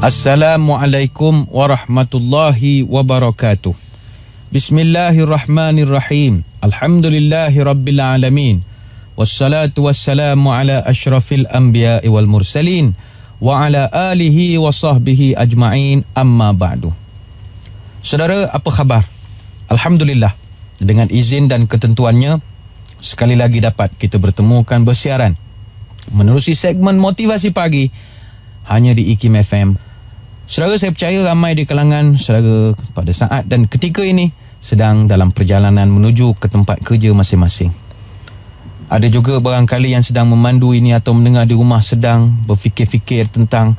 Assalamualaikum warahmatullahi wabarakatuh. Bismillahirrahmanirrahim. Alhamdulillahi rabbil alamin. Wassalatu wassalamu ala asyrafil anbiya'i wal mursalin wa ala alihi wa sahbihi ajma'in, amma ba'du. Saudara, apa khabar? Alhamdulillah, dengan izin dan ketentuannya, sekali lagi dapat kita bertemukan bersiaran menerusi segmen motivasi pagi hanya di IKIM FM. Saudara, saya percaya ramai di kalangan saudara pada saat dan ketika ini sedang dalam perjalanan menuju ke tempat kerja masing-masing. Ada juga barangkali yang sedang memandu ini atau mendengar di rumah sedang berfikir-fikir tentang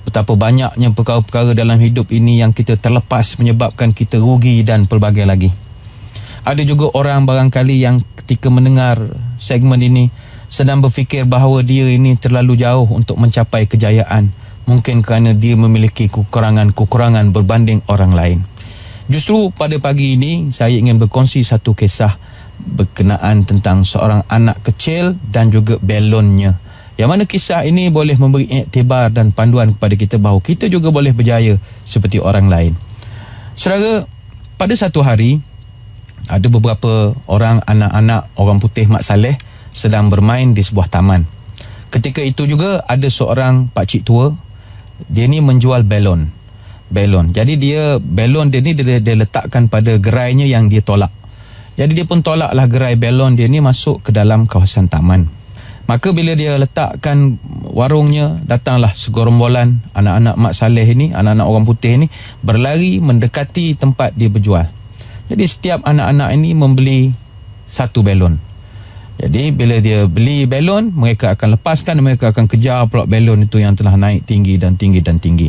betapa banyaknya perkara-perkara dalam hidup ini yang kita terlepas menyebabkan kita rugi dan pelbagai lagi. Ada juga orang barangkali yang ketika mendengar segmen ini sedang berfikir bahawa dia ini terlalu jauh untuk mencapai kejayaan. Mungkin kerana dia memiliki kekurangan-kekurangan berbanding orang lain. Justru pada pagi ini saya ingin berkongsi satu kisah berkenaan tentang seorang anak kecil dan juga belonnya. Yang mana kisah ini boleh memberi iktibar dan panduan kepada kita bahawa kita juga boleh berjaya seperti orang lain. Saudara, pada satu hari ada beberapa orang anak-anak orang putih Mak Saleh sedang bermain di sebuah taman. Ketika itu juga ada seorang pakcik tua. Dia ni menjual belon. Jadi belon dia ni dia letakkan pada gerainya yang dia tolak. Jadi dia pun tolaklah gerai belon dia ni masuk ke dalam kawasan taman. Maka bila dia letakkan warungnya, datanglah segerombolan anak-anak Mak Saleh ini, anak-anak orang putih ni berlari mendekati tempat dia berjual. Jadi setiap anak-anak ini membeli satu belon. Jadi bila dia beli belon, mereka akan lepaskan, mereka akan kejar pula belon itu yang telah naik tinggi dan tinggi dan tinggi.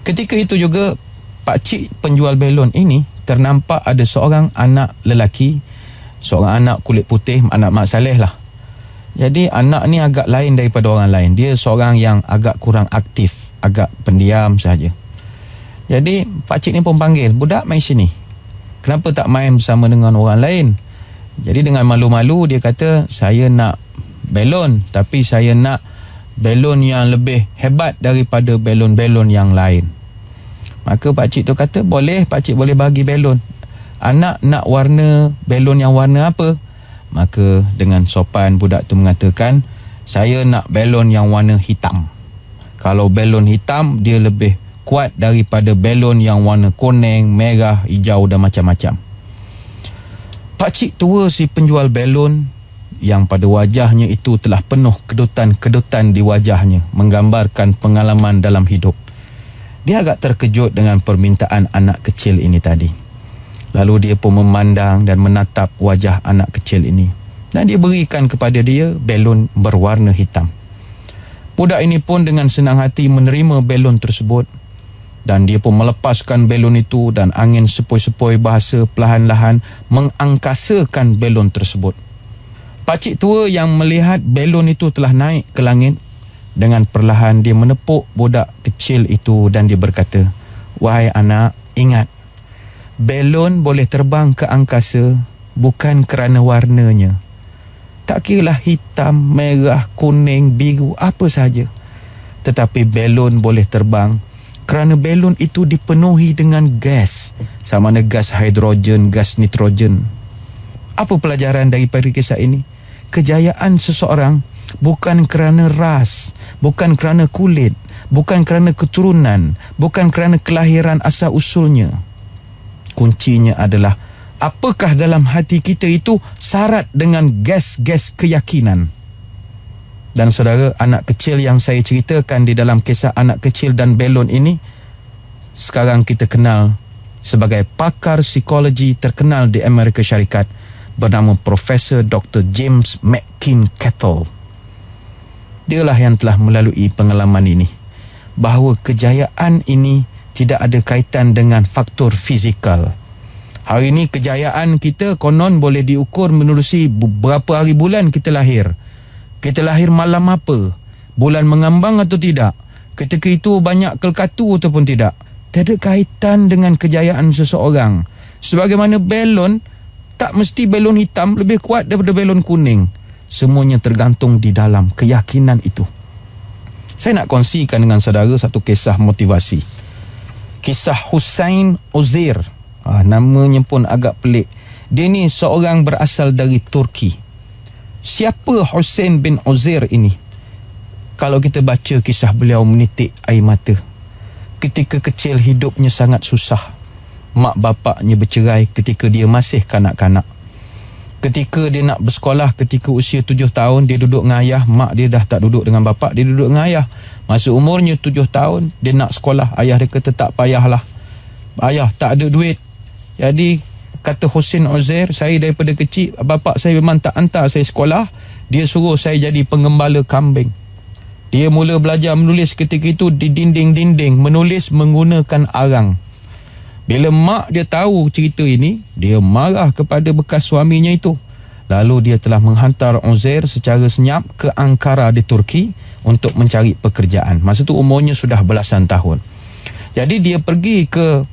Ketika itu juga pakcik penjual belon ini ternampak ada seorang anak lelaki, seorang anak kulit putih, anak Mak Saleh lah. Jadi anak ni agak lain daripada orang lain. Dia seorang yang agak kurang aktif, agak pendiam saja. Jadi pakcik ni pun panggil, "Budak, main sini. Kenapa tak main bersama dengan orang lain?" Jadi dengan malu-malu dia kata, "Saya nak belon, tapi saya nak belon yang lebih hebat daripada belon-belon yang lain." Maka pakcik tu kata, "Boleh, pakcik boleh bagi belon. Anak nak warna belon yang warna apa?" Maka dengan sopan budak tu mengatakan, "Saya nak belon yang warna hitam. Kalau belon hitam, dia lebih kuat daripada belon yang warna kuning, merah, hijau dan macam-macam." Pakcik tua si penjual belon yang pada wajahnya itu telah penuh kedutan-kedutan di wajahnya, menggambarkan pengalaman dalam hidup. Dia agak terkejut dengan permintaan anak kecil ini tadi. Lalu dia pun memandang dan menatap wajah anak kecil ini. Dan dia berikan kepada dia belon berwarna hitam. Budak ini pun dengan senang hati menerima belon tersebut. Dan dia pun melepaskan belon itu dan angin sepoi-sepoi bahasa perlahan-lahan mengangkasakan belon tersebut. Pakcik tua yang melihat belon itu telah naik ke langit, dengan perlahan dia menepuk budak kecil itu dan dia berkata, "Wahai anak, ingat, belon boleh terbang ke angkasa bukan kerana warnanya. Tak kiralah hitam, merah, kuning, biru, apa sahaja. Tetapi belon boleh terbang kerana belon itu dipenuhi dengan gas, sama ada gas hidrogen, gas nitrogen." Apa pelajaran daripada kisah ini? Kejayaan seseorang bukan kerana ras, bukan kerana kulit, bukan kerana keturunan, bukan kerana kelahiran asal usulnya. Kuncinya adalah apakah dalam hati kita itu syarat dengan gas-gas keyakinan. Dan saudara, anak kecil yang saya ceritakan di dalam kisah anak kecil dan belon ini, sekarang kita kenal sebagai pakar psikologi terkenal di Amerika Syarikat bernama Profesor Dr. James McKeen-Cattell. Dialah yang telah melalui pengalaman ini, bahawa kejayaan ini tidak ada kaitan dengan faktor fizikal. Hari ini kejayaan kita konon boleh diukur menerusi berapa hari bulan kita lahir. Kita lahir malam apa? Bulan mengambang atau tidak? Ketika itu banyak kelkatu ataupun tidak? Tiada kaitan dengan kejayaan seseorang. Sebagaimana belon, tak mesti belon hitam lebih kuat daripada belon kuning. Semuanya tergantung di dalam keyakinan itu. Saya nak kongsikan dengan saudara satu kisah motivasi. Kisah Hussein Uzair. Namanya pun agak pelik. Dia ni seorang berasal dari Turki. Siapa Hussein bin Uzair ini? Kalau kita baca kisah beliau menitik air mata. Ketika kecil hidupnya sangat susah. Mak bapaknya bercerai ketika dia masih kanak-kanak. Ketika dia nak bersekolah, ketika usia 7 tahun, dia duduk dengan ayah. Mak dia dah tak duduk dengan bapak, dia duduk dengan ayah. Masa umurnya 7 tahun, dia nak sekolah. Ayah dia kata tak payahlah. Ayah tak ada duit. Jadi kata Hussein Uzair, saya daripada kecil, bapak saya memang tak hantar saya sekolah. Dia suruh saya jadi pengembala kambing. Dia mula belajar menulis ketika itu di dinding-dinding, menulis menggunakan arang. Bila mak dia tahu cerita ini, dia marah kepada bekas suaminya itu. Lalu dia telah menghantar Uzair secara senyap ke Ankara di Turki untuk mencari pekerjaan. Masa itu umurnya sudah belasan tahun. Jadi dia pergi ke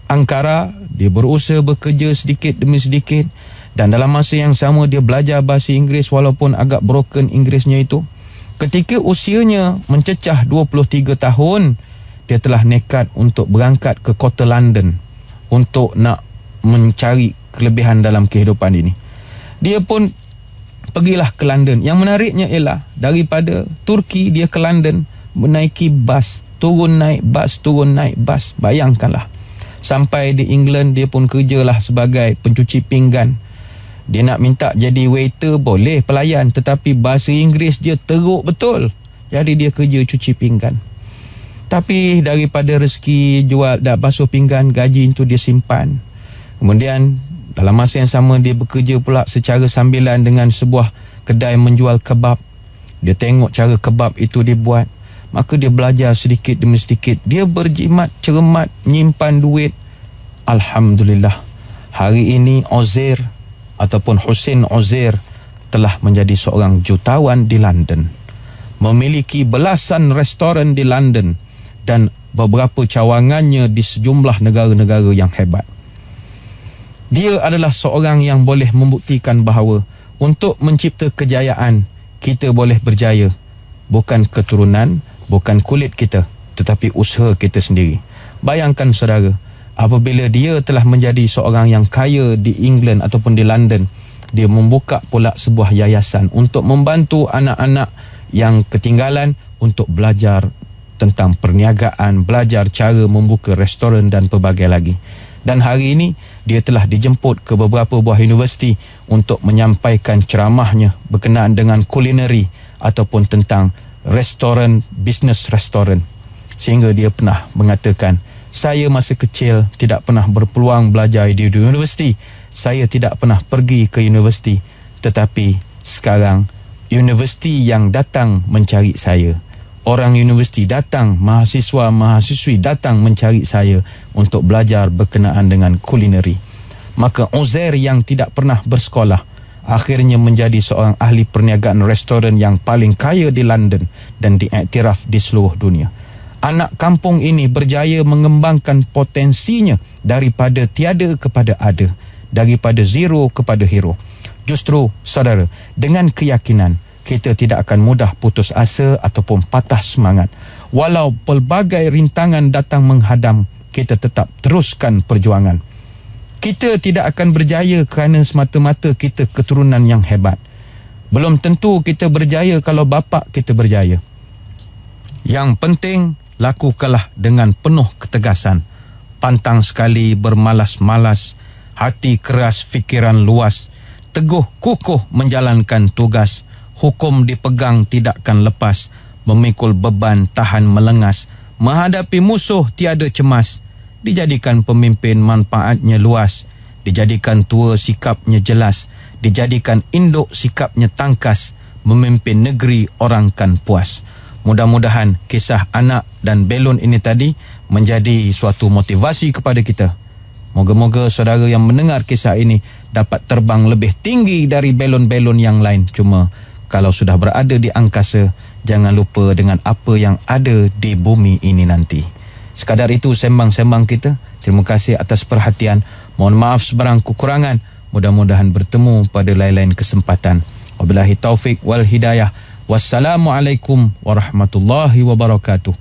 Ankara, dia berusaha bekerja sedikit demi sedikit, dan dalam masa yang sama dia belajar bahasa Inggeris walaupun agak broken Inggerisnya itu. Ketika usianya mencecah 23 tahun, dia telah nekat untuk berangkat ke kota London untuk nak mencari kelebihan dalam kehidupan ini. Dia pun pergilah ke London. Yang menariknya ialah daripada Turki dia ke London menaiki bas, turun naik bas, turun naik bas. Bayangkanlah. Sampai di England dia pun kerjalah sebagai pencuci pinggan. Dia nak minta jadi waiter boleh, pelayan, tetapi bahasa Inggeris dia teruk betul. Jadi dia kerja cuci pinggan. Tapi daripada rezeki jual dah basuh pinggan, gaji itu dia simpan. Kemudian dalam masa yang sama dia bekerja pula secara sambilan dengan sebuah kedai menjual kebab. Dia tengok cara kebab itu dibuat. Maka dia belajar sedikit demi sedikit. Dia berjimat, cermat, nyimpan duit. Alhamdulillah. Hari ini Uzair ataupun Hussein Uzair telah menjadi seorang jutawan di London. Memiliki belasan restoran di London dan beberapa cawangannya di sejumlah negara-negara yang hebat. Dia adalah seorang yang boleh membuktikan bahawa untuk mencipta kejayaan, kita boleh berjaya. Bukan keturunan, bukan kulit kita, tetapi usaha kita sendiri. Bayangkan saudara, apabila dia telah menjadi seorang yang kaya di England ataupun di London, dia membuka pula sebuah yayasan untuk membantu anak-anak yang ketinggalan untuk belajar tentang perniagaan, belajar cara membuka restoran dan pelbagai lagi. Dan hari ini dia telah dijemput ke beberapa buah universiti untuk menyampaikan ceramahnya berkenaan dengan kulineri ataupun tentang restoran, bisnes restoran. Sehingga dia pernah mengatakan, saya masa kecil tidak pernah berpeluang belajar di universiti. Saya tidak pernah pergi ke universiti. Tetapi sekarang universiti yang datang mencari saya. Orang universiti datang, mahasiswa-mahasiswi datang mencari saya untuk belajar berkenaan dengan kulineri. Maka Uzair yang tidak pernah bersekolah akhirnya menjadi seorang ahli perniagaan restoran yang paling kaya di London dan diiktiraf di seluruh dunia. Anak kampung ini berjaya mengembangkan potensinya daripada tiada kepada ada, daripada zero kepada hero. Justru saudara, dengan keyakinan kita tidak akan mudah putus asa ataupun patah semangat. Walau pelbagai rintangan datang menghadam, kita tetap teruskan perjuangan. Kita tidak akan berjaya kerana semata-mata kita keturunan yang hebat. Belum tentu kita berjaya kalau bapa kita berjaya. Yang penting, lakukanlah dengan penuh ketegasan. Pantang sekali bermalas-malas, hati keras, fikiran luas, teguh kukuh menjalankan tugas. Hukum dipegang tidakkan lepas, memikul beban tahan melengas, menghadapi musuh tiada cemas, dijadikan pemimpin manfaatnya luas, dijadikan tua sikapnya jelas, dijadikan induk sikapnya tangkas, memimpin negeri orang kan puas. Mudah-mudahan kisah anak dan belon ini tadi menjadi suatu motivasi kepada kita. Moga-moga saudara yang mendengar kisah ini dapat terbang lebih tinggi dari belon-belon yang lain. Cuma kalau sudah berada di angkasa, jangan lupa dengan apa yang ada di bumi ini nanti. Sekadar itu sembang-sembang kita. Terima kasih atas perhatian. Mohon maaf sebarang kekurangan. Mudah-mudahan bertemu pada lain-lain kesempatan. Wabillahi taufik wal hidayah. Wassalamualaikum warahmatullahi wabarakatuh.